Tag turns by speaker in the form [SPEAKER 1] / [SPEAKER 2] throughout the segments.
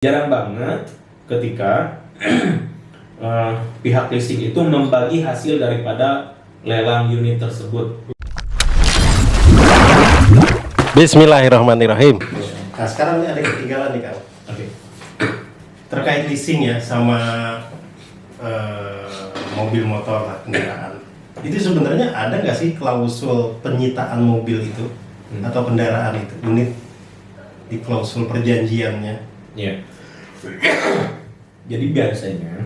[SPEAKER 1] Jarang banget ketika pihak leasing itu membagi hasil daripada lelang unit tersebut.
[SPEAKER 2] Bismillahirrahmanirrahim.
[SPEAKER 3] Nah sekarang ini ada ketinggalan nih Kang.
[SPEAKER 1] Oke.
[SPEAKER 3] Terkait leasing ya sama mobil motor lah, kendaraan. Itu sebenarnya ada nggak sih klausul penyitaan mobil itu atau kendaraan itu, unit di klausul perjanjiannya?
[SPEAKER 1] Ya. Jadi biasanya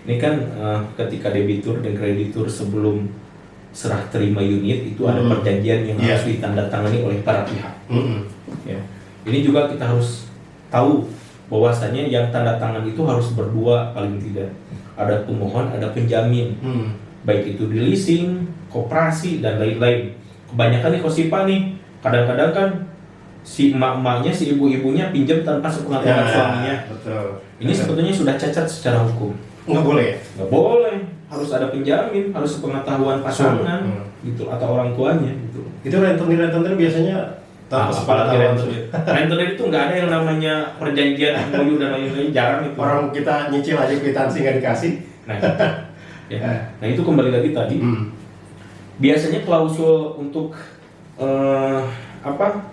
[SPEAKER 1] ini kan ketika debitur dan kreditur sebelum serah terima unit itu ada perjanjian yang harus ditandatangani oleh para pihak. Ya. Ini juga kita harus tahu bahwasanya yang tanda tangan itu harus berdua paling tidak. Ada pemohon, ada penjamin. Baik itu di leasing, koperasi dan lain-lain. Kebanyakan nih Kosipa nih, kadang-kadang kan si emak-emaknya, si ibu-ibunya pinjam tanpa sepengetahuan suaminya.
[SPEAKER 3] Betul.
[SPEAKER 1] Ini sebetulnya sudah cacat secara hukum.
[SPEAKER 3] Nggak boleh ya?
[SPEAKER 1] Nggak boleh, harus ada penjamin, harus sepengetahuan pasangan, gitu, atau orang tuanya, gitu.
[SPEAKER 3] Itu rentenir biasanya
[SPEAKER 1] Apalagi rentenir itu nggak ada yang namanya perjanjian MOU dan lain-lain, jarang itu.
[SPEAKER 3] Orang kita nyicil aja kwitansi nggak dikasih.
[SPEAKER 1] Nah, nah itu kembali lagi tadi. Biasanya klausul untuk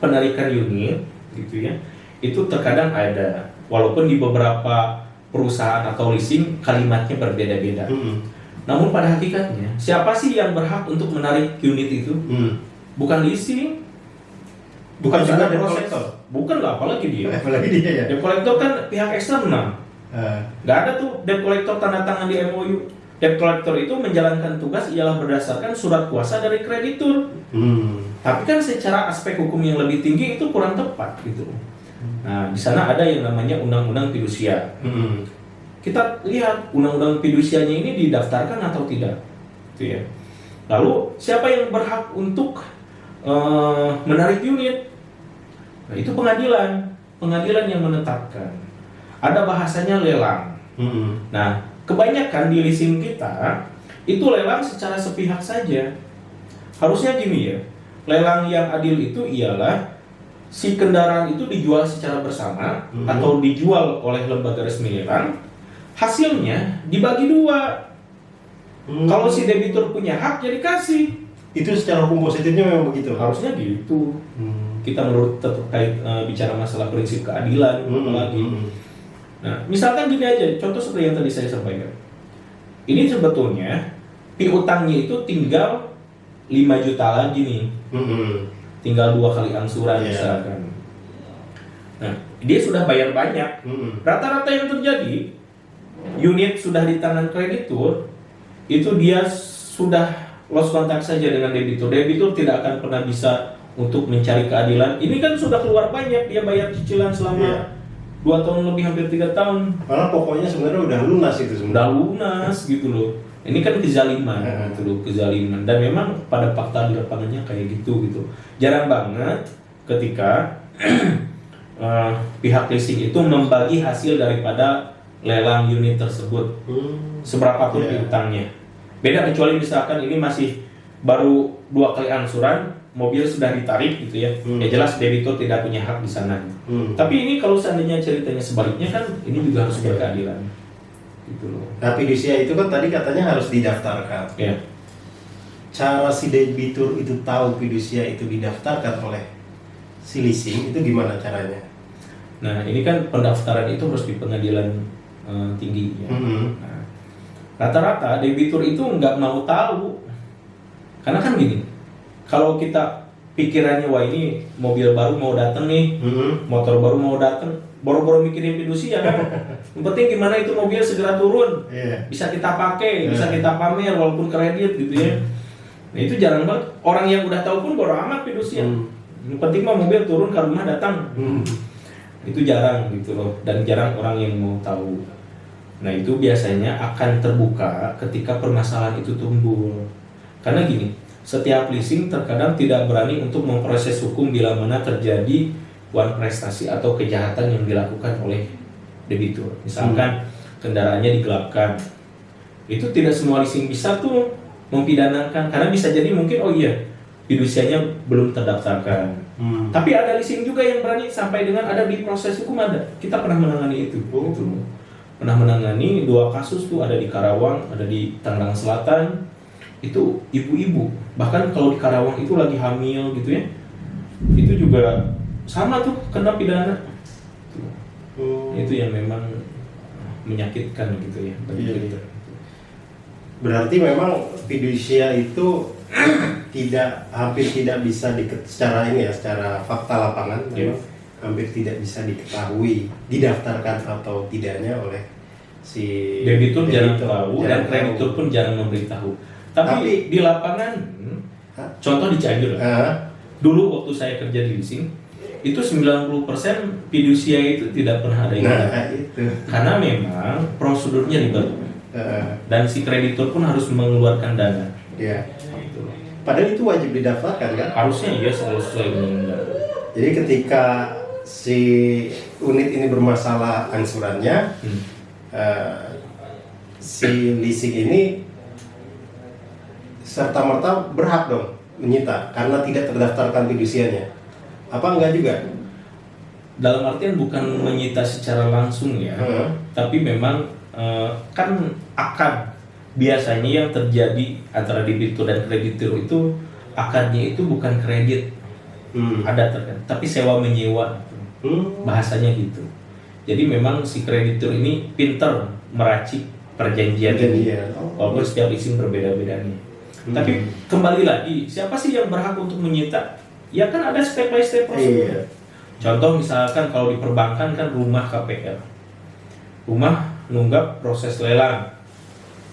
[SPEAKER 1] penarikan unit gitu ya, itu terkadang ada, walaupun di beberapa perusahaan atau leasing kalimatnya berbeda-beda. Namun pada hakikatnya siapa sih yang berhak untuk menarik unit itu? Bukan leasing, bukan juga debt collector. Bukan lah, apalagi dia.
[SPEAKER 3] Apalagi dia ya.
[SPEAKER 1] Debt collector kan pihak eksternal. Nggak ada tuh debt collector tanda tangan di MOU. Debt collector itu menjalankan tugas ialah berdasarkan surat kuasa dari kreditur. Tapi kan secara aspek hukum yang lebih tinggi itu kurang tepat gitu. Nah, di sana ada yang namanya undang-undang fidusia. Kita lihat undang-undang fidusianya ini didaftarkan atau tidak, gitu ya. Lalu siapa yang berhak untuk menarik unit? Nah, itu pengadilan yang menetapkan. Ada bahasanya lelang. Nah, kebanyakan di leasing kita itu lelang secara sepihak saja. Harusnya gini ya, lelang yang adil itu ialah si kendaraan itu dijual secara bersama atau dijual oleh lembaga resmi lelang, hasilnya dibagi dua. Kalau si debitur punya hak ya dikasih.
[SPEAKER 3] Itu secara hukum positifnya memang begitu.
[SPEAKER 1] Harusnya gitu. Kita menurut terkait bicara masalah prinsip keadilan apalagi. Nah, misalkan gini aja, contoh seperti yang tadi saya sampaikan. Ini sebetulnya piutangnya itu tinggal 5 juta lagi nih. Tinggal 2 kali angsuran misalkan. Nah, dia sudah bayar banyak. Rata-rata yang terjadi, unit sudah di tangan kreditur, itu dia sudah lost kontak saja dengan debitur. Debitur tidak akan pernah bisa untuk mencari keadilan. Ini kan sudah keluar banyak, dia bayar cicilan selama 2 tahun lebih, hampir 3 tahun.
[SPEAKER 3] Malah pokoknya sebenarnya udah lunas itu sebenarnya.
[SPEAKER 1] Udah lunas gitu loh. Ini kan kezaliman gitu loh, kezaliman. Dan memang pada fakta di lapangannya kayak gitu. Jarang banget ketika pihak leasing itu membagi hasil daripada lelang unit tersebut. Seberapapun piutangnya. Beda kecuali misalkan ini masih baru 2 kali angsuran, mobil sudah ditarik gitu ya. Ya jelas debitur tidak punya hak di sana. Tapi ini kalau seandainya ceritanya sebaliknya kan ini juga harus berkeadilan. Gitu loh.
[SPEAKER 3] Nah, fidusia itu kan tadi katanya harus didaftarkan.
[SPEAKER 1] Ya.
[SPEAKER 3] Cara si debitur itu tahu fidusia itu didaftarkan oleh si leasing itu gimana caranya?
[SPEAKER 1] Nah, ini kan pendaftaran itu harus di pengadilan tinggi ya. Nah, rata-rata debitur itu nggak mau tahu. Karena kan gini, kalau kita pikirannya wah ini mobil baru mau datang nih, motor baru mau datang, boro-boro mikirin fidusia kan. Yang penting gimana itu mobil segera turun, bisa kita pakai, bisa kita pamer walaupun kredit gitu ya. Nah itu jarang banget. Orang yang udah tahu pun bodo amat fidusia. Yang penting mah mobil turun ke rumah datang. Itu jarang gitu loh, dan jarang orang yang mau tahu. Nah itu biasanya akan terbuka ketika permasalahan itu tumbuh. Karena gini, setiap leasing terkadang tidak berani untuk memproses hukum bila mana terjadi prestasi atau kejahatan yang dilakukan oleh debitur. Misalkan kendaraannya digelapkan, itu tidak semua leasing bisa tuh mempidanakan, karena bisa jadi mungkin fidusianya belum terdaftarkan. Tapi ada leasing juga yang berani sampai dengan ada di proses hukum ada. Kita pernah menangani itu. Gitu. Pernah menangani 2 kasus tuh, ada di Karawang, ada di Tangerang Selatan. Itu ibu-ibu. Bahkan kalau di Karawang itu lagi hamil gitu ya. Itu juga sama tuh kena pidana. Itu yang memang menyakitkan gitu ya bagi kita.
[SPEAKER 3] Berarti memang fidusia itu hampir tidak bisa secara ini ya, secara fakta lapangan memang hampir tidak bisa diketahui didaftarkan atau tidaknya oleh si
[SPEAKER 1] debitur jarang tahu dan kreditur pun jarang memberitahu. Tapi di lapangan, contoh di Cianjur. Dulu waktu saya kerja di leasing, itu 90% fidusia itu tidak pernah ada yang karena memang prosedurnya ribet. Dan si kreditur pun harus mengeluarkan dana.
[SPEAKER 3] Padahal itu wajib didaftarkan kan?
[SPEAKER 1] Harusnya iya sesuai undang-undang.
[SPEAKER 3] Jadi ketika si unit ini bermasalah angsurannya, si leasing ini serta-merta berhak dong menyita karena tidak terdaftarkan fidusianya. Apa enggak juga?
[SPEAKER 1] Dalam artian bukan menyita secara langsung ya, tapi memang kan akan biasanya yang terjadi antara debitur dan kreditur itu akadnya itu bukan kredit, ada terkait, tapi sewa menyewa, bahasanya gitu. Jadi memang si kreditur ini pinter meracik perjanjian ini, walaupun setiap leasing berbeda-beda nih. Tapi kembali lagi, siapa sih yang berhak untuk menyita? Ya kan ada step by step prosedur. Contoh misalkan kalau di perbankan kan rumah KPR, rumah nunggak proses lelang.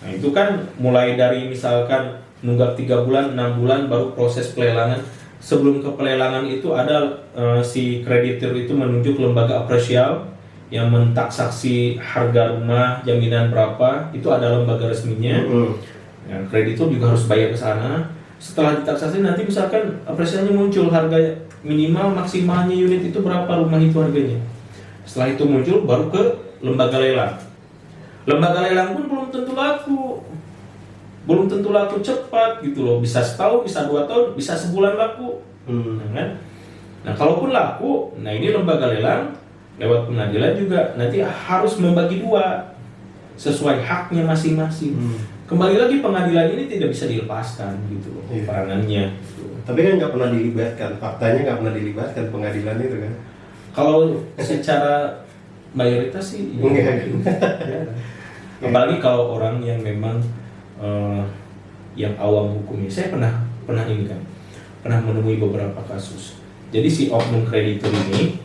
[SPEAKER 1] Nah itu kan mulai dari misalkan nunggak 3 bulan, 6 bulan baru proses pelelangan. Sebelum ke pelelangan itu ada si kreditur itu menunjuk lembaga apresial yang mentaksaksi harga rumah, jaminan berapa, itu ada lembaga resminya. Nah, kreditur juga harus bayar ke sana. Setelah ditaksasi nanti misalkan apresialnya muncul harga minimal maksimalnya unit itu berapa rumah itu harganya. Setelah itu muncul baru ke lembaga lelang. Lembaga lelang pun belum tentu laku cepat gitu loh, bisa setahun, bisa 2 tahun, bisa sebulan laku. Nah kalaupun laku, nah ini lembaga lelang lewat pengadilan juga nanti harus membagi 2 sesuai haknya masing-masing. Kembali lagi pengadilan ini tidak bisa dilepaskan gitu loh peranannya.
[SPEAKER 3] Tapi kan nggak pernah dilibatkan, faktanya nggak pernah dilibatkan pengadilan itu kan?
[SPEAKER 1] Kalau secara mayoritas sih ya. Apalagi kalau orang yang memang yang awam hukumnya. Saya pernah ini kan, pernah menemui beberapa kasus. Jadi si oknum kreditur ini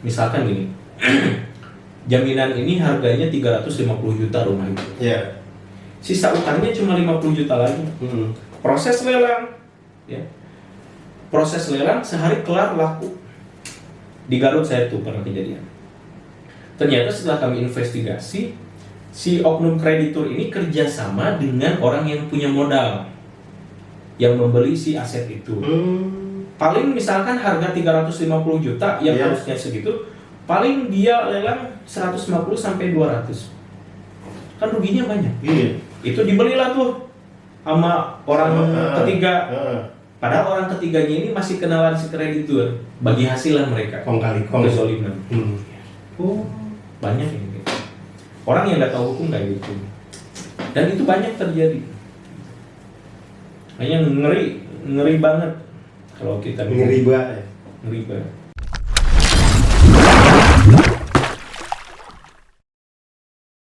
[SPEAKER 1] misalkan gini, jaminan ini harganya 350 juta rumah itu. Sisa utangnya cuma 50 juta lagi. Proses lelang, ya. Proses lelang sehari kelar laku. Di Garut saya tuh pernah kejadian. Ternyata setelah kami investigasi, si oknum kreditur ini kerjasama dengan orang yang punya modal, yang membeli si aset itu. Paling misalkan harga 350 juta yang harusnya segitu, paling dia lelang 150 sampai 200. Kan ruginya banyak. Itu dibelilah tuh sama orang ketiga. Padahal orang ketiganya ini masih kenalan si kreditur, bagi hasilan mereka. Kezoliman. Banyak ini. Orang yang nggak tahu hukum kayak gitu. Dan itu banyak terjadi. Hanya ngeri banget kalau kita
[SPEAKER 3] ngeri banget.